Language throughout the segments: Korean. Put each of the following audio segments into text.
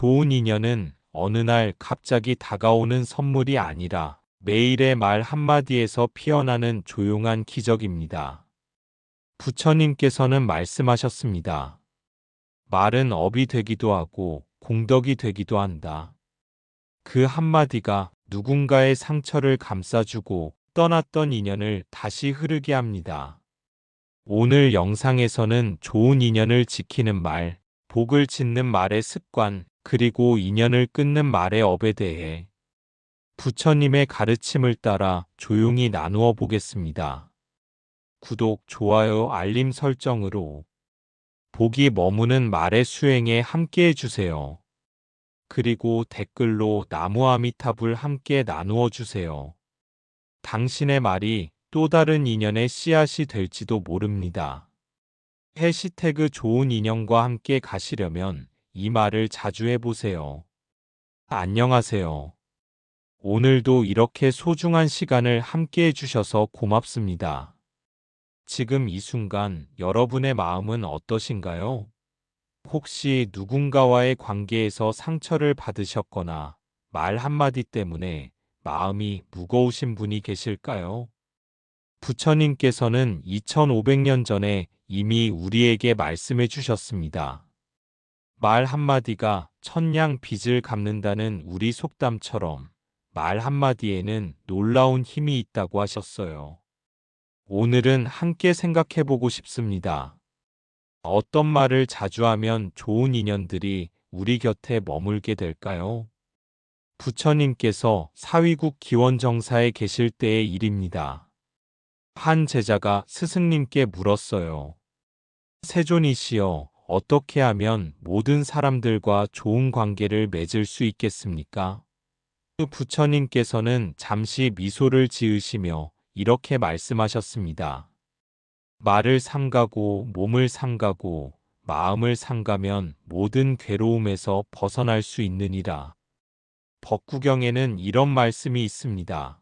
좋은 인연은 어느 날 갑자기 다가오는 선물이 아니라 매일의 말 한마디에서 피어나는 조용한 기적입니다. 부처님께서는 말씀하셨습니다. 말은 업이 되기도 하고 공덕이 되기도 한다. 그 한마디가 누군가의 상처를 감싸주고 떠났던 인연을 다시 흐르게 합니다. 오늘 영상에서는 좋은 인연을 지키는 말, 복을 짓는 말의 습관, 그리고 인연을 끊는 말의 업에 대해 부처님의 가르침을 따라 조용히 나누어 보겠습니다. 구독, 좋아요, 알림 설정으로 복이 머무는 말의 수행에 함께해 주세요. 그리고 댓글로 나무 아미타불 함께 나누어 주세요. 당신의 말이 또 다른 인연의 씨앗이 될지도 모릅니다. 해시태그 좋은 인연과 함께 가시려면 이 말을 자주 해보세요. 안녕하세요. 오늘도 이렇게 소중한 시간을 함께 해주셔서 고맙습니다. 지금 이 순간 여러분의 마음은 어떠신가요? 혹시 누군가와의 관계에서 상처를 받으셨거나 말 한마디 때문에 마음이 무거우신 분이 계실까요? 부처님께서는 2500년 전에 이미 우리에게 말씀해 주셨습니다. 말 한마디가 천냥 빚을 갚는다는 우리 속담처럼 말 한마디에는 놀라운 힘이 있다고 하셨어요. 오늘은 함께 생각해 보고 싶습니다. 어떤 말을 자주 하면 좋은 인연들이 우리 곁에 머물게 될까요? 부처님께서 사위국 기원정사에 계실 때의 일입니다. 한 제자가 스승님께 물었어요. 세존이시여, 어떻게 하면 모든 사람들과 좋은 관계를 맺을 수 있겠습니까? 부처님께서는 잠시 미소를 지으시며 이렇게 말씀하셨습니다. 말을 삼가고 몸을 삼가고 마음을 삼가면 모든 괴로움에서 벗어날 수 있느니라. 법구경에는 이런 말씀이 있습니다.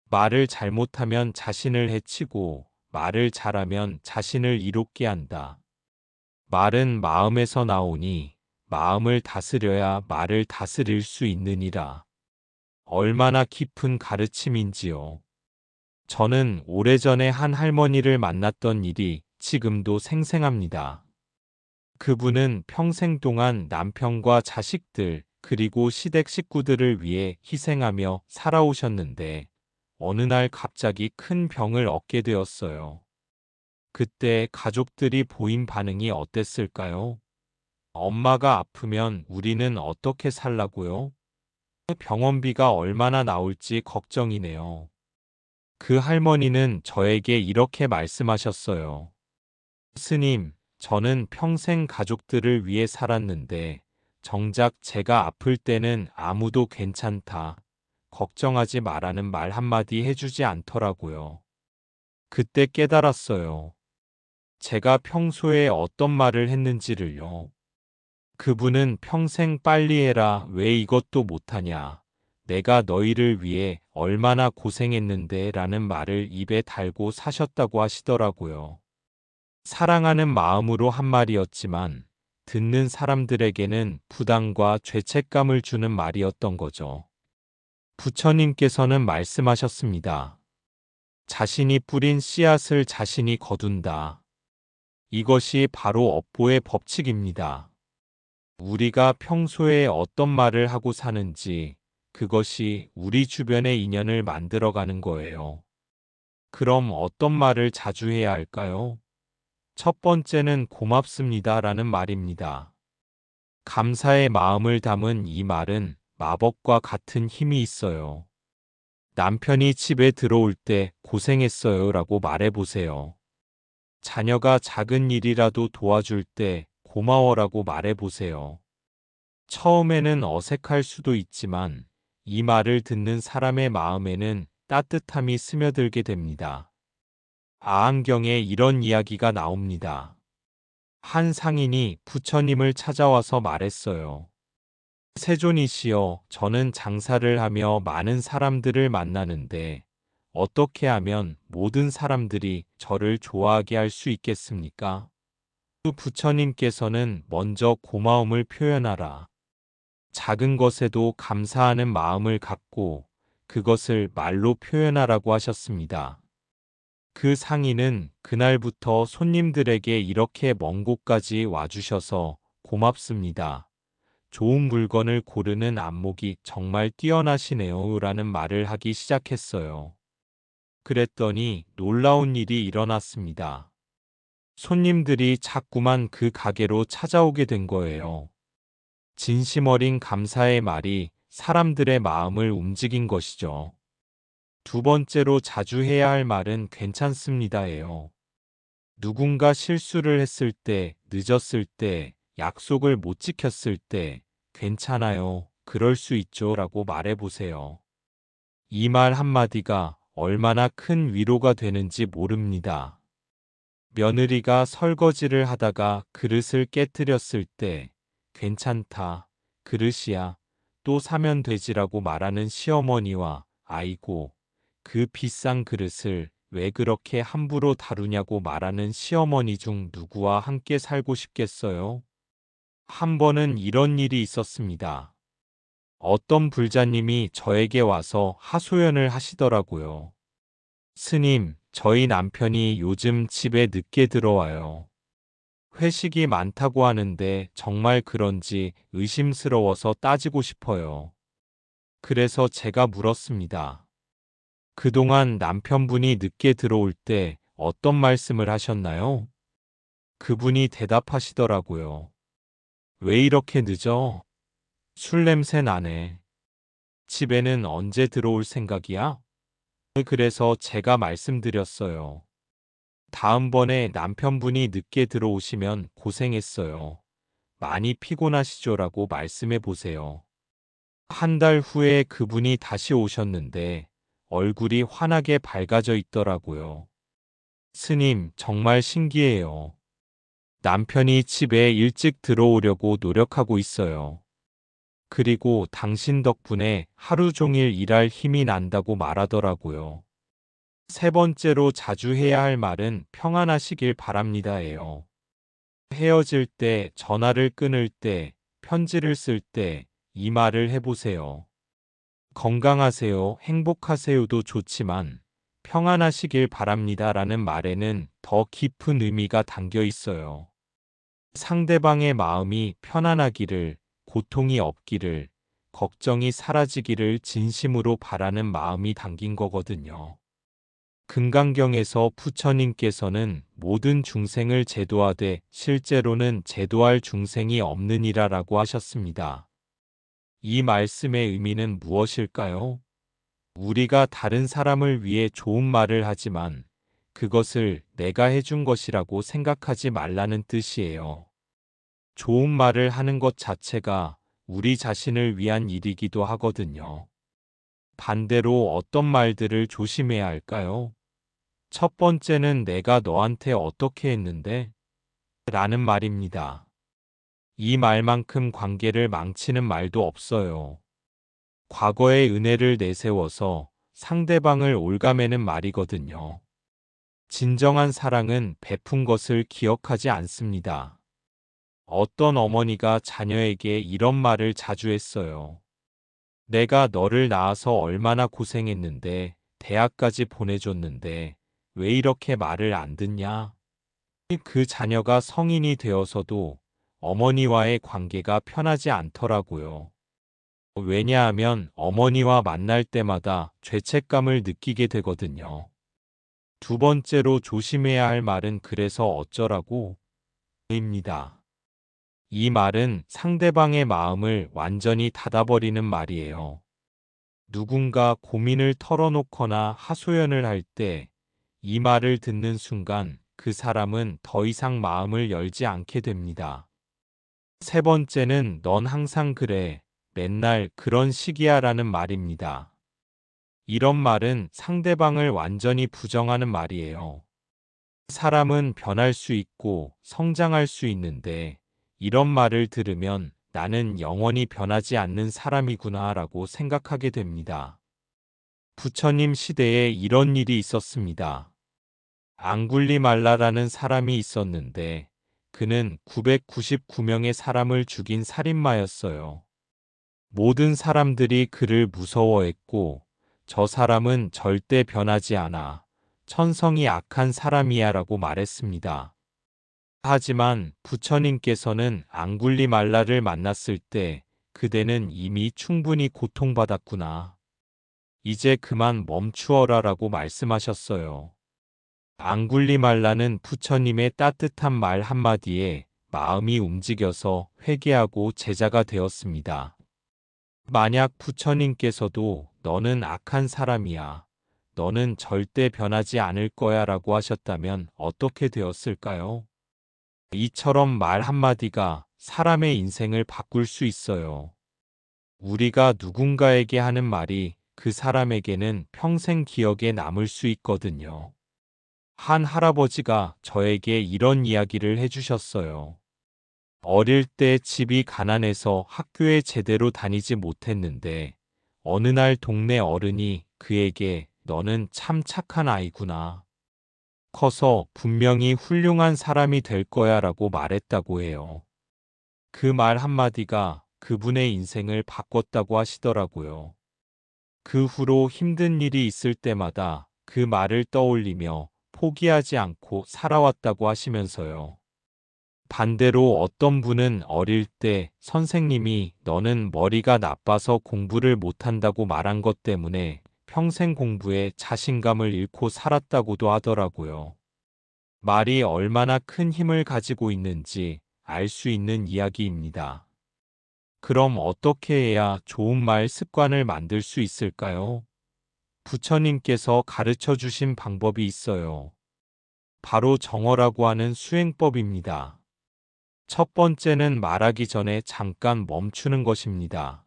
말을 잘못하면 자신을 해치고 말을 잘하면 자신을 이롭게 한다. 말은 마음에서 나오니 마음을 다스려야 말을 다스릴 수 있느니라. 얼마나 깊은 가르침인지요. 저는 오래전에 한 할머니를 만났던 일이 지금도 생생합니다. 그분은 평생 동안 남편과 자식들 그리고 시댁 식구들을 위해 희생하며 살아오셨는데 어느 날 갑자기 큰 병을 얻게 되었어요. 그때 가족들이 보인 반응이 어땠을까요? 엄마가 아프면 우리는 어떻게 살라고요? 병원비가 얼마나 나올지 걱정이네요. 그 할머니는 저에게 이렇게 말씀하셨어요. 스님, 저는 평생 가족들을 위해 살았는데 정작 제가 아플 때는 아무도 괜찮다, 걱정하지 말라는 말 한마디 해주지 않더라고요. 그때 깨달았어요. 제가 평소에 어떤 말을 했는지를요. 그분은 평생 빨리 해라, 왜 이것도 못하냐, 내가 너희를 위해 얼마나 고생했는데 라는 말을 입에 달고 사셨다고 하시더라고요. 사랑하는 마음으로 한 말이었지만 듣는 사람들에게는 부담과 죄책감을 주는 말이었던 거죠. 부처님께서는 말씀하셨습니다. 자신이 뿌린 씨앗을 자신이 거둔다. 이것이 바로 업보의 법칙입니다. 우리가 평소에 어떤 말을 하고 사는지 그것이 우리 주변의 인연을 만들어가는 거예요. 그럼 어떤 말을 자주 해야 할까요? 첫 번째는 고맙습니다라는 말입니다. 감사의 마음을 담은 이 말은 마법과 같은 힘이 있어요. 남편이 집에 들어올 때 고생했어요 라고 말해보세요. 자녀가 작은 일이라도 도와줄 때 고마워라고 말해보세요. 처음에는 어색할 수도 있지만 이 말을 듣는 사람의 마음에는 따뜻함이 스며들게 됩니다. 아한경에 이런 이야기가 나옵니다. 한 상인이 부처님을 찾아와서 말했어요. 세존이시여, 저는 장사를 하며 많은 사람들을 만나는데 어떻게 하면 모든 사람들이 저를 좋아하게 할 수 있겠습니까? 부처님께서는 먼저 고마움을 표현하라. 작은 것에도 감사하는 마음을 갖고 그것을 말로 표현하라고 하셨습니다. 그 상인은 그날부터 손님들에게 이렇게 먼 곳까지 와주셔서 고맙습니다. 좋은 물건을 고르는 안목이 정말 뛰어나시네요. 라는 말을 하기 시작했어요. 그랬더니 놀라운 일이 일어났습니다. 손님들이 자꾸만 그 가게로 찾아오게 된 거예요. 진심 어린 감사의 말이 사람들의 마음을 움직인 것이죠. 두 번째로 자주 해야 할 말은 괜찮습니다예요. 누군가 실수를 했을 때, 늦었을 때, 약속을 못 지켰을 때, 괜찮아요. 그럴 수 있죠. 라고 말해보세요. 이 말 한마디가 얼마나 큰 위로가 되는지 모릅니다. 며느리가 설거지를 하다가 그릇을 깨뜨렸을 때, 괜찮다. 그릇이야. 또 사면 되지라고 말하는 시어머니와 아이고, 그 비싼 그릇을 왜 그렇게 함부로 다루냐고 말하는 시어머니 중 누구와 함께 살고 싶겠어요? 한 번은 이런 일이 있었습니다. 어떤 불자님이 저에게 와서 하소연을 하시더라고요. 스님, 저희 남편이 요즘 집에 늦게 들어와요. 회식이 많다고 하는데 정말 그런지 의심스러워서 따지고 싶어요. 그래서 제가 물었습니다. 그동안 남편분이 늦게 들어올 때 어떤 말씀을 하셨나요? 그분이 대답하시더라고요. 왜 이렇게 늦어? 술 냄새 나네. 집에는 언제 들어올 생각이야? 그래서 제가 말씀드렸어요. 다음번에 남편분이 늦게 들어오시면 고생했어요. 많이 피곤하시죠라고 말씀해 보세요. 한 달 후에 그분이 다시 오셨는데 얼굴이 환하게 밝아져 있더라고요. 스님, 정말 신기해요. 남편이 집에 일찍 들어오려고 노력하고 있어요. 그리고 당신 덕분에 하루 종일 일할 힘이 난다고 말하더라고요. 세 번째로 자주 해야 할 말은 평안하시길 바랍니다예요. 헤어질 때, 전화를 끊을 때, 편지를 쓸 때 이 말을 해보세요. 건강하세요, 행복하세요도 좋지만 평안하시길 바랍니다라는 말에는 더 깊은 의미가 담겨 있어요. 상대방의 마음이 편안하기를, 고통이 없기를, 걱정이 사라지기를 진심으로 바라는 마음이 담긴 거거든요. 금강경에서 부처님께서는 모든 중생을 제도하되 실제로는 제도할 중생이 없느니라라고 하셨습니다. 이 말씀의 의미는 무엇일까요? 우리가 다른 사람을 위해 좋은 말을 하지만 그것을 내가 해준 것이라고 생각하지 말라는 뜻이에요. 좋은 말을 하는 것 자체가 우리 자신을 위한 일이기도 하거든요. 반대로 어떤 말들을 조심해야 할까요? 첫 번째는 내가 너한테 어떻게 했는데? 라는 말입니다. 이 말만큼 관계를 망치는 말도 없어요. 과거의 은혜를 내세워서 상대방을 옭아매는 말이거든요. 진정한 사랑은 베푼 것을 기억하지 않습니다. 어떤 어머니가 자녀에게 이런 말을 자주 했어요. 내가 너를 낳아서 얼마나 고생했는데, 대학까지 보내줬는데, 왜 이렇게 말을 안 듣냐? 그 자녀가 성인이 되어서도 어머니와의 관계가 편하지 않더라고요. 왜냐하면 어머니와 만날 때마다 죄책감을 느끼게 되거든요. 두 번째로 조심해야 할 말은 그래서 어쩌라고? 입니다. 이 말은 상대방의 마음을 완전히 닫아버리는 말이에요. 누군가 고민을 털어놓거나 하소연을 할 때 이 말을 듣는 순간 그 사람은 더 이상 마음을 열지 않게 됩니다. 세 번째는 넌 항상 그래. 맨날 그런 식이야 라는 말입니다. 이런 말은 상대방을 완전히 부정하는 말이에요. 사람은 변할 수 있고 성장할 수 있는데 이런 말을 들으면 나는 영원히 변하지 않는 사람이구나 라고 생각하게 됩니다. 부처님 시대에 이런 일이 있었습니다. 앙굴리말라라는 사람이 있었는데 그는 999명의 사람을 죽인 살인마였어요. 모든 사람들이 그를 무서워했고 저 사람은 절대 변하지 않아. 천성이 악한 사람이야 라고 말했습니다. 하지만 부처님께서는 앙굴리말라를 만났을 때 그대는 이미 충분히 고통받았구나. 이제 그만 멈추어라 라고 말씀하셨어요. 앙굴리말라는 부처님의 따뜻한 말 한마디에 마음이 움직여서 회개하고 제자가 되었습니다. 만약 부처님께서도 너는 악한 사람이야. 너는 절대 변하지 않을 거야 라고 하셨다면 어떻게 되었을까요? 이처럼 말 한마디가 사람의 인생을 바꿀 수 있어요. 우리가 누군가에게 하는 말이 그 사람에게는 평생 기억에 남을 수 있거든요. 한 할아버지가 저에게 이런 이야기를 해주셨어요. 어릴 때 집이 가난해서 학교에 제대로 다니지 못했는데 어느 날 동네 어른이 그에게 너는 참 착한 아이구나. 커서 분명히 훌륭한 사람이 될 거야 라고 말했다고 해요. 그 말 한마디가 그분의 인생을 바꿨다고 하시더라고요. 그 후로 힘든 일이 있을 때마다 그 말을 떠올리며 포기하지 않고 살아왔다고 하시면서요. 반대로 어떤 분은 어릴 때 선생님이 너는 머리가 나빠서 공부를 못한다고 말한 것 때문에 평생 공부에 자신감을 잃고 살았다고도 하더라고요. 말이 얼마나 큰 힘을 가지고 있는지 알 수 있는 이야기입니다. 그럼 어떻게 해야 좋은 말 습관을 만들 수 있을까요? 부처님께서 가르쳐 주신 방법이 있어요. 바로 정어라고 하는 수행법입니다. 첫 번째는 말하기 전에 잠깐 멈추는 것입니다.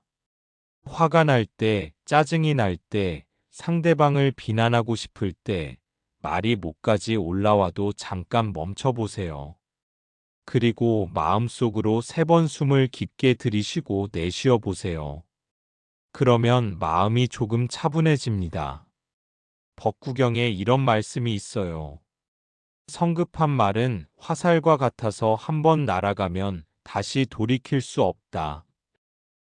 화가 날 때, 짜증이 날 때, 상대방을 비난하고 싶을 때, 말이 목까지 올라와도 잠깐 멈춰보세요. 그리고 마음속으로 3번 숨을 깊게 들이쉬고 내쉬어 보세요. 그러면 마음이 조금 차분해집니다. 법구경에 이런 말씀이 있어요. 성급한 말은 화살과 같아서 한번 날아가면 다시 돌이킬 수 없다.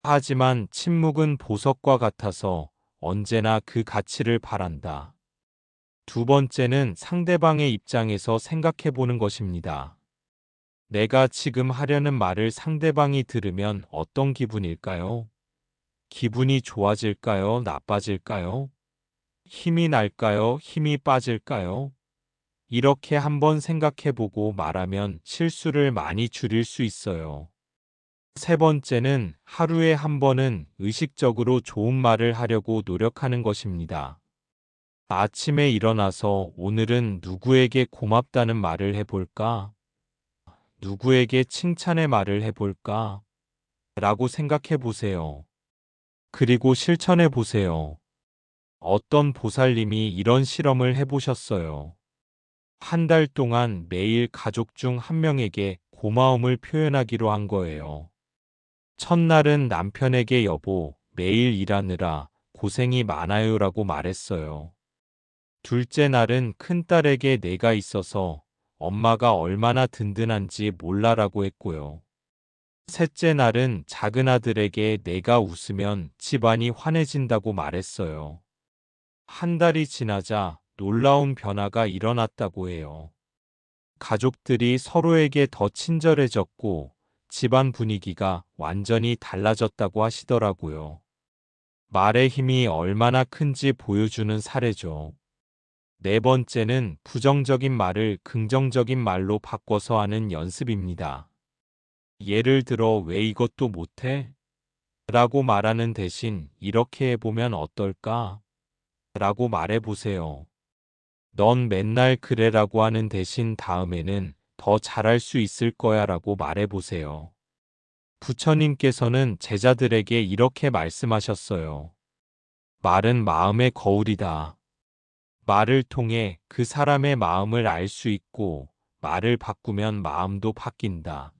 하지만 침묵은 보석과 같아서 언제나 그 가치를 바란다. 두 번째는 상대방의 입장에서 생각해 보는 것입니다. 내가 지금 하려는 말을 상대방이 들으면 어떤 기분일까요? 기분이 좋아질까요? 나빠질까요? 힘이 날까요? 힘이 빠질까요? 이렇게 한번 생각해보고 말하면 실수를 많이 줄일 수 있어요. 세 번째는 하루에 한 번은 의식적으로 좋은 말을 하려고 노력하는 것입니다. 아침에 일어나서 오늘은 누구에게 고맙다는 말을 해볼까? 누구에게 칭찬의 말을 해볼까? 라고 생각해 보세요. 그리고 실천해 보세요. 어떤 보살님이 이런 실험을 해보셨어요. 한 달 동안 매일 가족 중 한 명에게 고마움을 표현하기로 한 거예요. 첫날은 남편에게 여보, 매일 일하느라 고생이 많아요라고 말했어요. 둘째 날은 큰딸에게 내가 있어서 엄마가 얼마나 든든한지 몰라라고 했고요. 셋째 날은 작은 아들에게 내가 웃으면 집안이 환해진다고 말했어요. 한 달이 지나자 놀라운 변화가 일어났다고 해요. 가족들이 서로에게 더 친절해졌고 집안 분위기가 완전히 달라졌다고 하시더라고요. 말의 힘이 얼마나 큰지 보여주는 사례죠. 네 번째는 부정적인 말을 긍정적인 말로 바꿔서 하는 연습입니다. 예를 들어 왜 이것도 못해? 라고 말하는 대신 이렇게 해보면 어떨까? 라고 말해보세요. 넌 맨날 그래라고 하는 대신 다음에는 더 잘할 수 있을 거야 라고 말해보세요. 부처님께서는 제자들에게 이렇게 말씀하셨어요. 말은 마음의 거울이다. 말을 통해 그 사람의 마음을 알 수 있고 말을 바꾸면 마음도 바뀐다.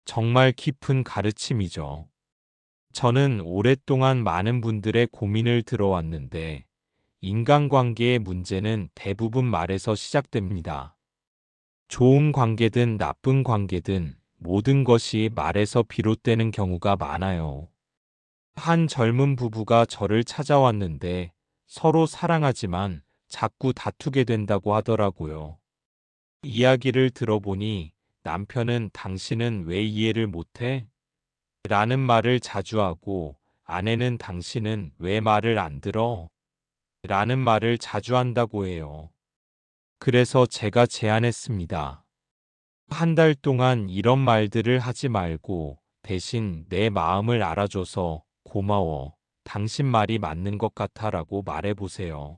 정말 깊은 가르침이죠. 저는 오랫동안 많은 분들의 고민을 들어왔는데 인간관계의 문제는 대부분 말에서 시작됩니다. 좋은 관계든 나쁜 관계든 모든 것이 말에서 비롯되는 경우가 많아요. 한 젊은 부부가 저를 찾아왔는데 서로 사랑하지만 자꾸 다투게 된다고 하더라고요. 이야기를 들어보니 남편은 당신은 왜 이해를 못해? 라는 말을 자주 하고 아내는 당신은 왜 말을 안 들어? 라는 말을 자주 한다고 해요. 그래서 제가 제안했습니다. 한 달 동안 이런 말들을 하지 말고 대신 내 마음을 알아줘서 고마워. 당신 말이 맞는 것 같아 라고 말해보세요.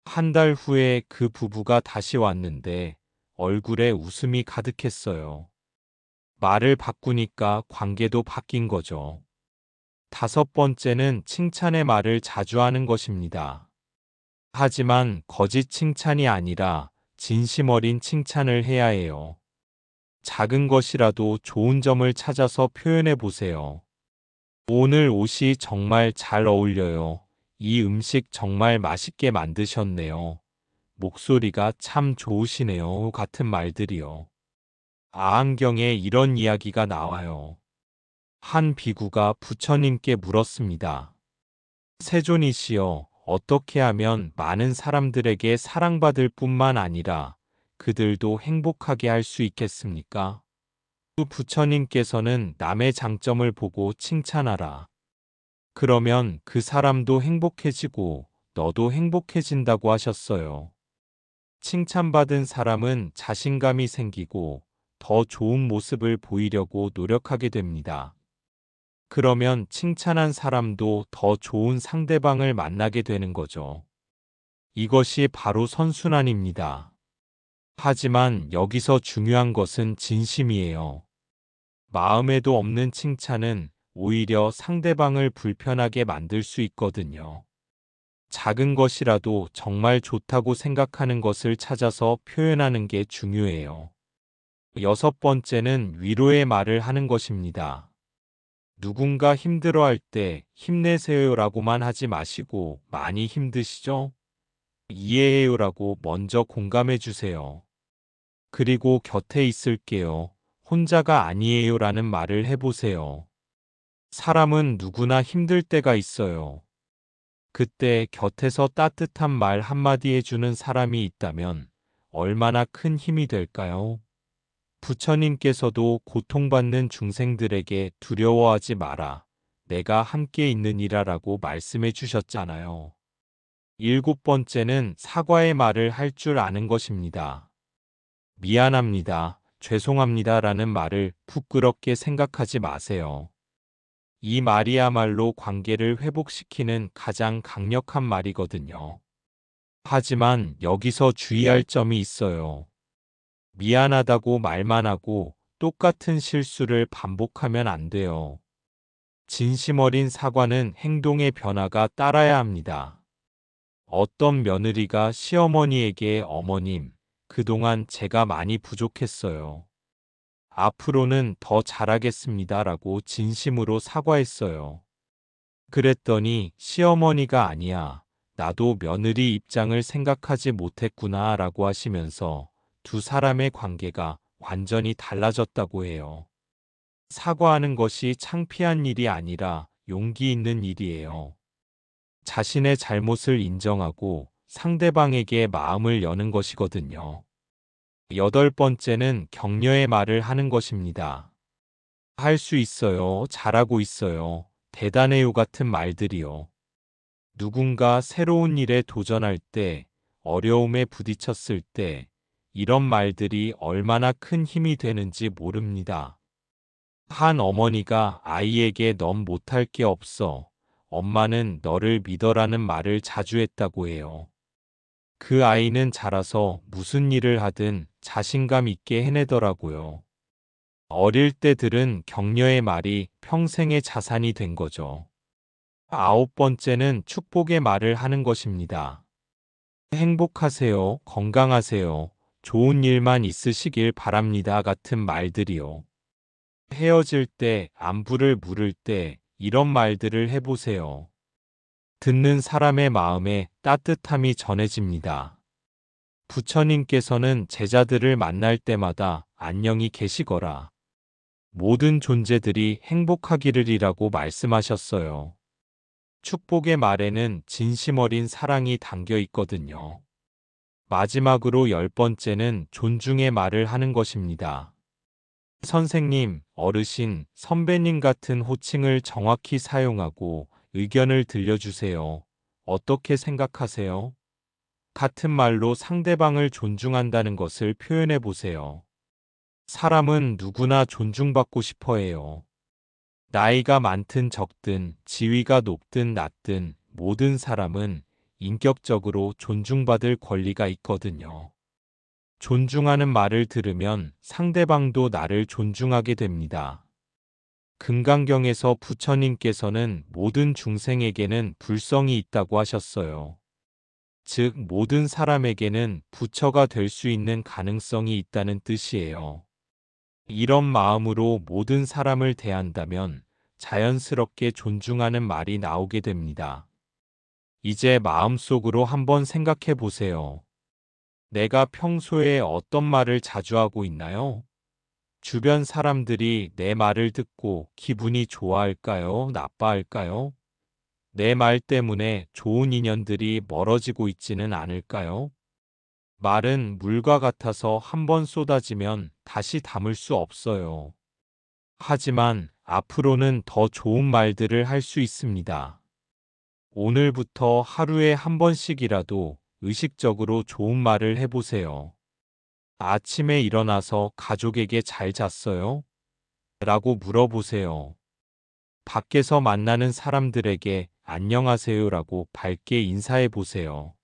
한 달 후에 그 부부가 다시 왔는데 얼굴에 웃음이 가득했어요. 말을 바꾸니까 관계도 바뀐 거죠. 다섯 번째는 칭찬의 말을 자주 하는 것입니다. 하지만 거짓 칭찬이 아니라 진심 어린 칭찬을 해야 해요. 작은 것이라도 좋은 점을 찾아서 표현해 보세요. 오늘 옷이 정말 잘 어울려요. 이 음식 정말 맛있게 만드셨네요. 목소리가 참 좋으시네요. 같은 말들이요. 아한경에 이런 이야기가 나와요. 한 비구가 부처님께 물었습니다. 세존이시여, 어떻게 하면 많은 사람들에게 사랑받을 뿐만 아니라 그들도 행복하게 할 수 있겠습니까? 그 부처님께서는 남의 장점을 보고 칭찬하라. 그러면 그 사람도 행복해지고 너도 행복해진다고 하셨어요. 칭찬받은 사람은 자신감이 생기고 더 좋은 모습을 보이려고 노력하게 됩니다. 그러면 칭찬한 사람도 더 좋은 상대방을 만나게 되는 거죠. 이것이 바로 선순환입니다. 하지만 여기서 중요한 것은 진심이에요. 마음에도 없는 칭찬은 오히려 상대방을 불편하게 만들 수 있거든요. 작은 것이라도 정말 좋다고 생각하는 것을 찾아서 표현하는 게 중요해요. 여섯 번째는 위로의 말을 하는 것입니다. 누군가 힘들어할 때 힘내세요라고만 하지 마시고 많이 힘드시죠? 이해해요라고 먼저 공감해 주세요. 그리고 곁에 있을게요. 혼자가 아니에요라는 말을 해보세요. 사람은 누구나 힘들 때가 있어요. 그때 곁에서 따뜻한 말 한마디 해주는 사람이 있다면 얼마나 큰 힘이 될까요? 부처님께서도 고통받는 중생들에게 두려워하지 마라. 내가 함께 있느니라라고 말씀해 주셨잖아요. 일곱 번째는 사과의 말을 할 줄 아는 것입니다. 미안합니다, 죄송합니다 라는 말을 부끄럽게 생각하지 마세요. 이 말이야말로 관계를 회복시키는 가장 강력한 말이거든요. 하지만 여기서 주의할 점이 있어요. 미안하다고 말만 하고 똑같은 실수를 반복하면 안 돼요. 진심 어린 사과는 행동의 변화가 따라야 합니다. 어떤 며느리가 시어머니에게 어머님, 그동안 제가 많이 부족했어요. 앞으로는 더 잘하겠습니다 라고 진심으로 사과했어요. 그랬더니 시어머니가 아니야, 나도 며느리 입장을 생각하지 못했구나 라고 하시면서 두 사람의 관계가 완전히 달라졌다고 해요. 사과하는 것이 창피한 일이 아니라 용기 있는 일이에요. 자신의 잘못을 인정하고 상대방에게 마음을 여는 것이거든요. 여덟 번째는 격려의 말을 하는 것입니다. 할 수 있어요. 잘하고 있어요. 대단해요 같은 말들이요. 누군가 새로운 일에 도전할 때, 어려움에 부딪혔을 때, 이런 말들이 얼마나 큰 힘이 되는지 모릅니다. 한 어머니가 아이에게 넌 못할 게 없어. 엄마는 너를 믿어라는 말을 자주 했다고 해요. 그 아이는 자라서 무슨 일을 하든 자신감 있게 해내더라고요. 어릴 때 들은 격려의 말이 평생의 자산이 된 거죠. 아홉 번째는 축복의 말을 하는 것입니다. 행복하세요, 건강하세요, 좋은 일만 있으시길 바랍니다 같은 말들이요. 헤어질 때, 안부를 물을 때 이런 말들을 해보세요. 듣는 사람의 마음에 따뜻함이 전해집니다. 부처님께서는 제자들을 만날 때마다 안녕히 계시거라, 모든 존재들이 행복하기를이라고 말씀하셨어요. 축복의 말에는 진심 어린 사랑이 담겨 있거든요. 마지막으로 10번째는 존중의 말을 하는 것입니다. 선생님, 어르신, 선배님 같은 호칭을 정확히 사용하고 의견을 들려주세요. 어떻게 생각하세요? 같은 말로 상대방을 존중한다는 것을 표현해 보세요. 사람은 누구나 존중받고 싶어 해요. 나이가 많든 적든, 지위가 높든 낮든 모든 사람은 인격적으로 존중받을 권리가 있거든요. 존중하는 말을 들으면 상대방도 나를 존중하게 됩니다. 금강경에서 부처님께서는 모든 중생에게는 불성이 있다고 하셨어요. 즉, 모든 사람에게는 부처가 될 수 있는 가능성이 있다는 뜻이에요. 이런 마음으로 모든 사람을 대한다면 자연스럽게 존중하는 말이 나오게 됩니다. 이제 마음속으로 한번 생각해 보세요. 내가 평소에 어떤 말을 자주 하고 있나요? 주변 사람들이 내 말을 듣고 기분이 좋아할까요? 나빠할까요? 내 말 때문에 좋은 인연들이 멀어지고 있지는 않을까요? 말은 물과 같아서 한번 쏟아지면 다시 담을 수 없어요. 하지만 앞으로는 더 좋은 말들을 할 수 있습니다. 오늘부터 하루에 한 번씩이라도 의식적으로 좋은 말을 해보세요. 아침에 일어나서 가족에게 잘 잤어요? 라고 물어보세요. 밖에서 만나는 사람들에게 안녕하세요라고 밝게 인사해 보세요.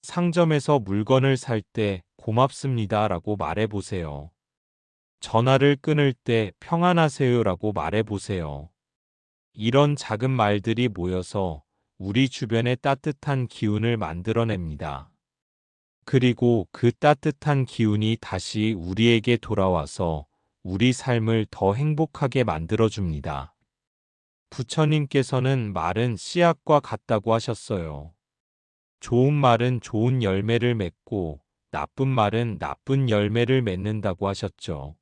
상점에서 물건을 살 때 고맙습니다라고 말해 보세요. 전화를 끊을 때 평안하세요라고 말해 보세요. 이런 작은 말들이 모여서 우리 주변에 따뜻한 기운을 만들어냅니다. 그리고 그 따뜻한 기운이 다시 우리에게 돌아와서 우리 삶을 더 행복하게 만들어줍니다. 부처님께서는 말은 씨앗과 같다고 하셨어요. 좋은 말은 좋은 열매를 맺고 나쁜 말은 나쁜 열매를 맺는다고 하셨죠.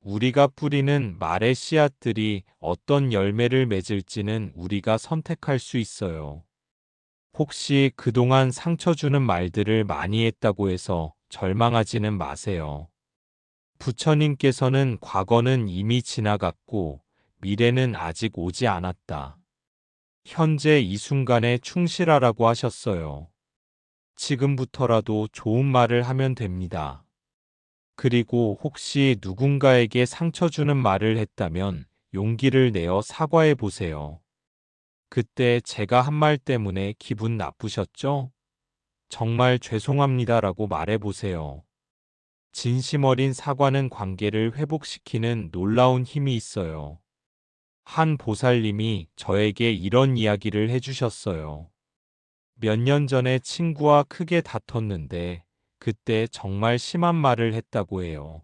우리가 뿌리는 말의 씨앗들이 어떤 열매를 맺을지는 우리가 선택할 수 있어요. 혹시 그동안 상처 주는 말들을 많이 했다고 해서 절망하지는 마세요. 부처님께서는 과거는 이미 지나갔고 미래는 아직 오지 않았다. 현재 이 순간에 충실하라고 하셨어요. 지금부터라도 좋은 말을 하면 됩니다. 그리고 혹시 누군가에게 상처 주는 말을 했다면 용기를 내어 사과해 보세요. 그때 제가 한 말 때문에 기분 나쁘셨죠? 정말 죄송합니다라고 말해 보세요. 진심 어린 사과는 관계를 회복시키는 놀라운 힘이 있어요. 한 보살님이 저에게 이런 이야기를 해주셨어요. 몇 년 전에 친구와 크게 다퉜는데 그때 정말 심한 말을 했다고 해요.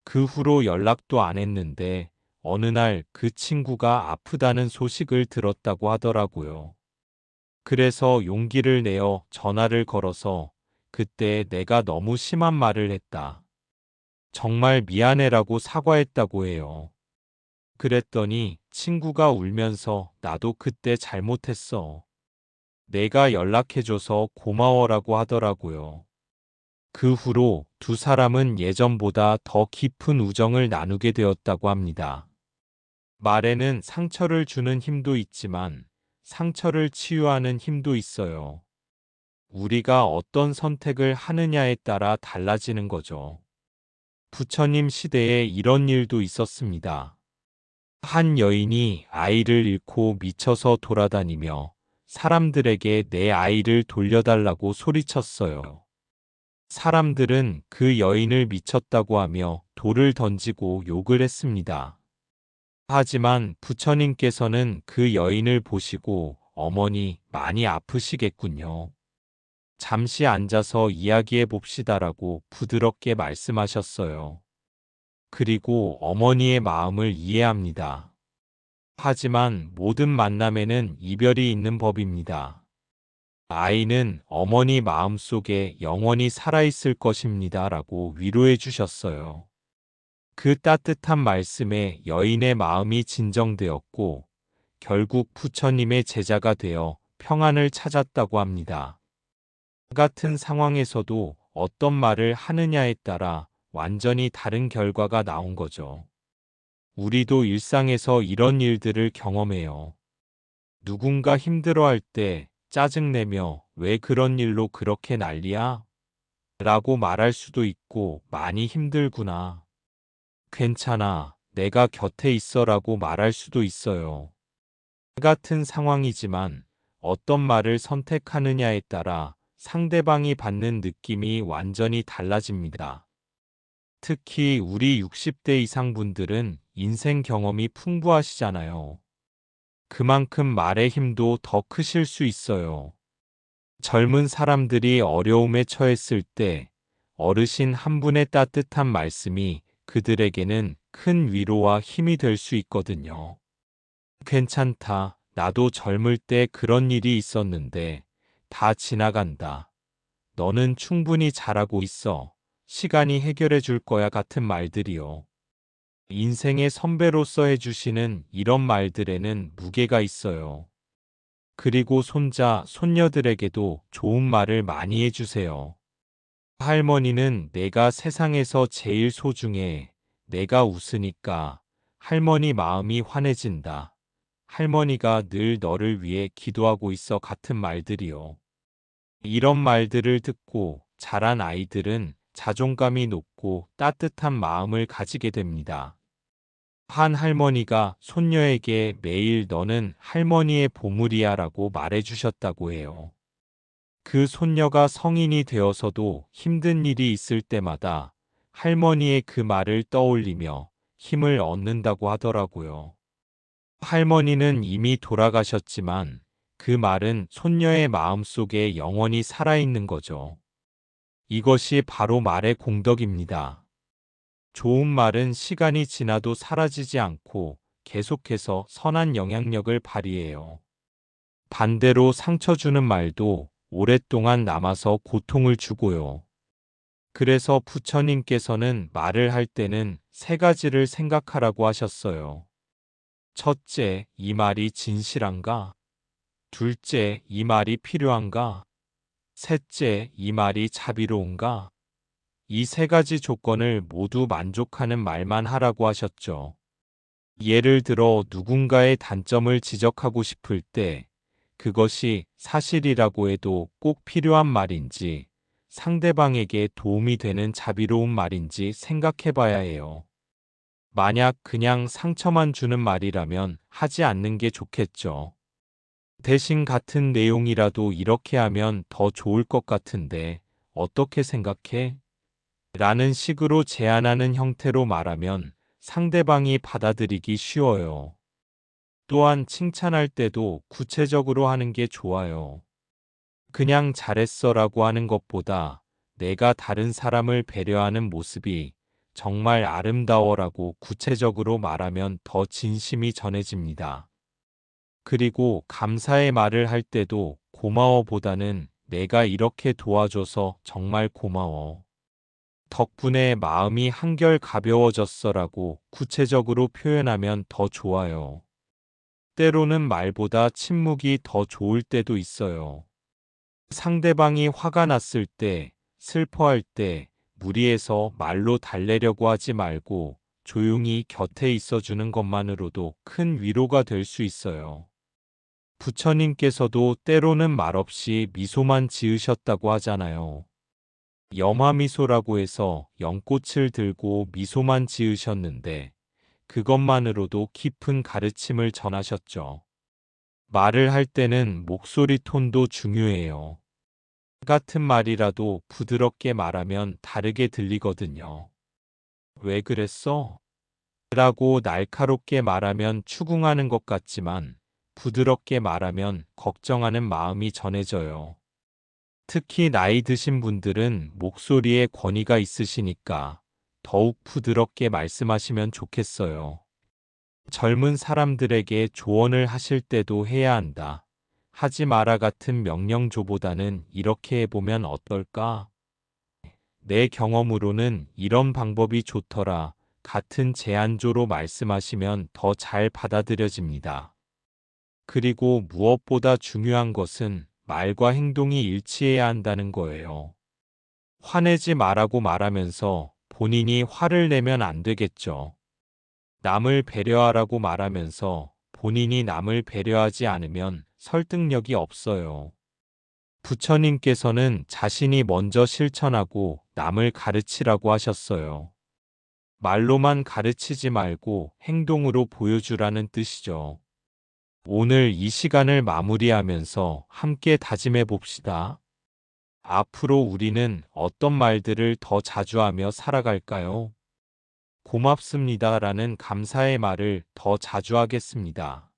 그 후로 연락도 안 했는데 어느 날 그 친구가 아프다는 소식을 들었다고 하더라고요. 그래서 용기를 내어 전화를 걸어서 그때 내가 너무 심한 말을 했다. 정말 미안해라고 사과했다고 해요. 그랬더니 친구가 울면서 나도 그때 잘못했어. 내가 연락해줘서 고마워라고 하더라고요. 그 후로 두 사람은 예전보다 더 깊은 우정을 나누게 되었다고 합니다. 말에는 상처를 주는 힘도 있지만 상처를 치유하는 힘도 있어요. 우리가 어떤 선택을 하느냐에 따라 달라지는 거죠. 부처님 시대에 이런 일도 있었습니다. 한 여인이 아이를 잃고 미쳐서 돌아다니며 사람들에게 내 아이를 돌려달라고 소리쳤어요. 사람들은 그 여인을 미쳤다고 하며 돌을 던지고 욕을 했습니다. 하지만 부처님께서는 그 여인을 보시고 어머니 많이 아프시겠군요. 잠시 앉아서 이야기해 봅시다라고 부드럽게 말씀하셨어요. 그리고 어머니의 마음을 이해합니다. 하지만 모든 만남에는 이별이 있는 법입니다. 아이는 어머니 마음속에 영원히 살아있을 것입니다. 라고 위로해 주셨어요. 그 따뜻한 말씀에 여인의 마음이 진정되었고 결국 부처님의 제자가 되어 평안을 찾았다고 합니다. 같은 상황에서도 어떤 말을 하느냐에 따라 완전히 다른 결과가 나온 거죠. 우리도 일상에서 이런 일들을 경험해요. 누군가 힘들어할 때 짜증내며 왜 그런 일로 그렇게 난리야? 라고 말할 수도 있고 많이 힘들구나. 괜찮아. 내가 곁에 있어라고 말할 수도 있어요. 같은 상황이지만 어떤 말을 선택하느냐에 따라 상대방이 받는 느낌이 완전히 달라집니다. 특히 우리 60대 이상 분들은 인생 경험이 풍부하시잖아요. 그만큼 말의 힘도 더 크실 수 있어요. 젊은 사람들이 어려움에 처했을 때 어르신 한 분의 따뜻한 말씀이 그들에게는 큰 위로와 힘이 될 수 있거든요. 괜찮다. 나도 젊을 때 그런 일이 있었는데 다 지나간다. 너는 충분히 잘하고 있어. 시간이 해결해 줄 거야 같은 말들이요. 인생의 선배로서 해주시는 이런 말들에는 무게가 있어요. 그리고 손자, 손녀들에게도 좋은 말을 많이 해주세요. 할머니는 내가 세상에서 제일 소중해. 내가 웃으니까 할머니 마음이 환해진다. 할머니가 늘 너를 위해 기도하고 있어 같은 말들이요. 이런 말들을 듣고 자란 아이들은 자존감이 높고 따뜻한 마음을 가지게 됩니다. 한 할머니가 손녀에게 매일 너는 할머니의 보물이야 라고 말해주셨다고 해요. 그 손녀가 성인이 되어서도 힘든 일이 있을 때마다 할머니의 그 말을 떠올리며 힘을 얻는다고 하더라고요. 할머니는 이미 돌아가셨지만 그 말은 손녀의 마음속에 영원히 살아있는 거죠. 이것이 바로 말의 공덕입니다. 좋은 말은 시간이 지나도 사라지지 않고 계속해서 선한 영향력을 발휘해요. 반대로 상처 주는 말도 오랫동안 남아서 고통을 주고요. 그래서 부처님께서는 말을 할 때는 세 가지를 생각하라고 하셨어요. 첫째, 이 말이 진실한가? 둘째, 이 말이 필요한가? 셋째, 이 말이 자비로운가? 이 세 가지 조건을 모두 만족하는 말만 하라고 하셨죠. 예를 들어 누군가의 단점을 지적하고 싶을 때 그것이 사실이라고 해도 꼭 필요한 말인지 상대방에게 도움이 되는 자비로운 말인지 생각해 봐야 해요. 만약 그냥 상처만 주는 말이라면 하지 않는 게 좋겠죠. 대신 같은 내용이라도 이렇게 하면 더 좋을 것 같은데 어떻게 생각해? 라는 식으로 제안하는 형태로 말하면 상대방이 받아들이기 쉬워요. 또한 칭찬할 때도 구체적으로 하는 게 좋아요. 그냥 잘했어라고 하는 것보다 내가 다른 사람을 배려하는 모습이 정말 아름다워라고 구체적으로 말하면 더 진심이 전해집니다. 그리고 감사의 말을 할 때도 고마워보다는 내가 이렇게 도와줘서 정말 고마워. 덕분에 마음이 한결 가벼워졌어라고 구체적으로 표현하면 더 좋아요. 때로는 말보다 침묵이 더 좋을 때도 있어요. 상대방이 화가 났을 때, 슬퍼할 때, 무리해서 말로 달래려고 하지 말고 조용히 곁에 있어주는 것만으로도 큰 위로가 될 수 있어요. 부처님께서도 때로는 말없이 미소만 지으셨다고 하잖아요. 염화미소라고 해서 연꽃을 들고 미소만 지으셨는데 그것만으로도 깊은 가르침을 전하셨죠. 말을 할 때는 목소리 톤도 중요해요. 같은 말이라도 부드럽게 말하면 다르게 들리거든요. 왜 그랬어? 라고 날카롭게 말하면 추궁하는 것 같지만 부드럽게 말하면 걱정하는 마음이 전해져요. 특히 나이 드신 분들은 목소리에 권위가 있으시니까 더욱 부드럽게 말씀하시면 좋겠어요. 젊은 사람들에게 조언을 하실 때도 해야 한다. 하지 마라 같은 명령조보다는 이렇게 해보면 어떨까? 내 경험으로는 이런 방법이 좋더라. 같은 제안조로 말씀하시면 더 잘 받아들여집니다. 그리고 무엇보다 중요한 것은 말과 행동이 일치해야 한다는 거예요. 화내지 말라고 말하면서 본인이 화를 내면 안 되겠죠. 남을 배려하라고 말하면서 본인이 남을 배려하지 않으면 설득력이 없어요. 부처님께서는 자신이 먼저 실천하고 남을 가르치라고 하셨어요. 말로만 가르치지 말고 행동으로 보여주라는 뜻이죠. 오늘 이 시간을 마무리하면서 함께 다짐해 봅시다. 앞으로 우리는 어떤 말들을 더 자주 하며 살아갈까요? 고맙습니다라는 감사의 말을 더 자주 하겠습니다.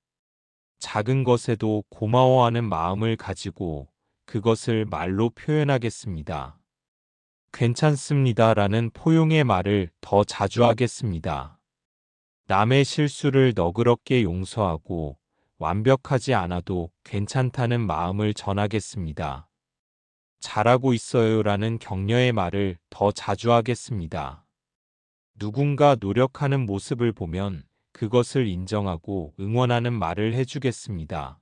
작은 것에도 고마워하는 마음을 가지고 그것을 말로 표현하겠습니다. 괜찮습니다라는 포용의 말을 더 자주 하겠습니다. 남의 실수를 너그럽게 용서하고 완벽하지 않아도 괜찮다는 마음을 전하겠습니다. 잘하고 있어요라는 격려의 말을 더 자주 하겠습니다. 누군가 노력하는 모습을 보면 그것을 인정하고 응원하는 말을 해주겠습니다.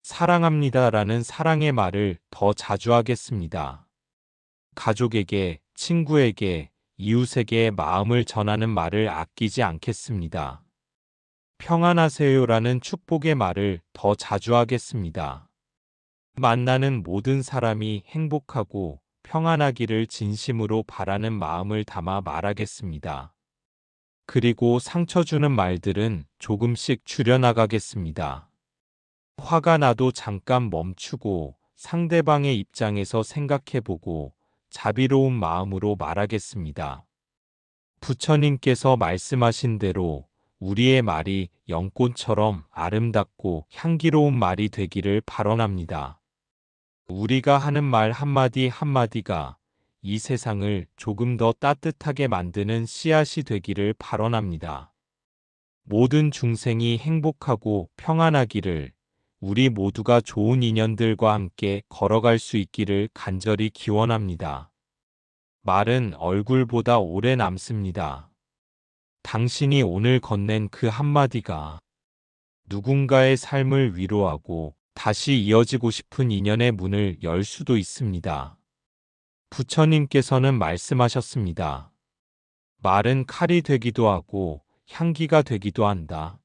사랑합니다라는 사랑의 말을 더 자주 하겠습니다. 가족에게, 친구에게, 이웃에게 마음을 전하는 말을 아끼지 않겠습니다. 평안하세요라는 축복의 말을 더 자주 하겠습니다. 만나는 모든 사람이 행복하고 평안하기를 진심으로 바라는 마음을 담아 말하겠습니다. 그리고 상처 주는 말들은 조금씩 줄여나가겠습니다. 화가 나도 잠깐 멈추고 상대방의 입장에서 생각해보고 자비로운 마음으로 말하겠습니다. 부처님께서 말씀하신 대로 우리의 말이 연꽃처럼 아름답고 향기로운 말이 되기를 발언합니다. 우리가 하는 말 한마디 한마디가 이 세상을 조금 더 따뜻하게 만드는 씨앗이 되기를 발언합니다. 모든 중생이 행복하고 평안하기를, 우리 모두가 좋은 인연들과 함께 걸어갈 수 있기를 간절히 기원합니다. 말은 얼굴보다 오래 남습니다. 당신이 오늘 건넨 그 한마디가 누군가의 삶을 위로하고 다시 이어지고 싶은 인연의 문을 열 수도 있습니다. 부처님께서는 말씀하셨습니다. 말은 칼이 되기도 하고 향기가 되기도 한다.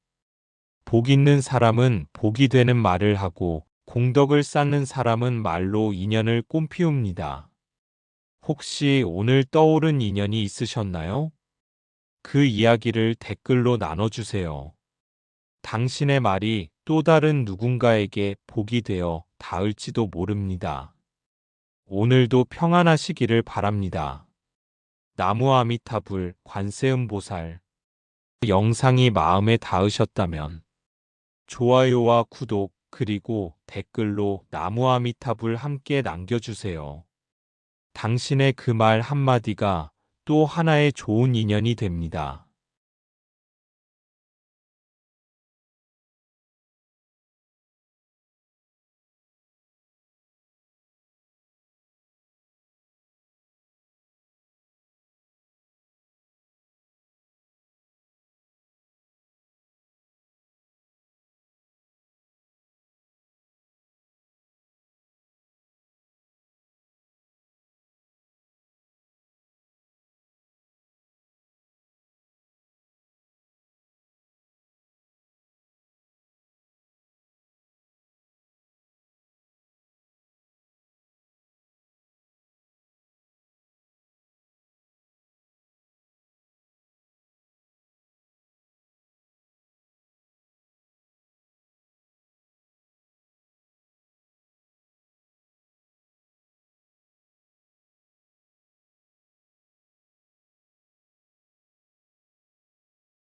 복 있는 사람은 복이 되는 말을 하고 공덕을 쌓는 사람은 말로 인연을 꽃피웁니다. 혹시 오늘 떠오른 인연이 있으셨나요? 그 이야기를 댓글로 나눠주세요. 당신의 말이 또 다른 누군가에게 복이 되어 닿을지도 모릅니다. 오늘도 평안하시기를 바랍니다. 나무 아미타불 관세음보살. 영상이 마음에 닿으셨다면 좋아요와 구독 그리고 댓글로 나무 아미타불 함께 남겨주세요. 당신의 그 말 한마디가 또 하나의 좋은 인연이 됩니다.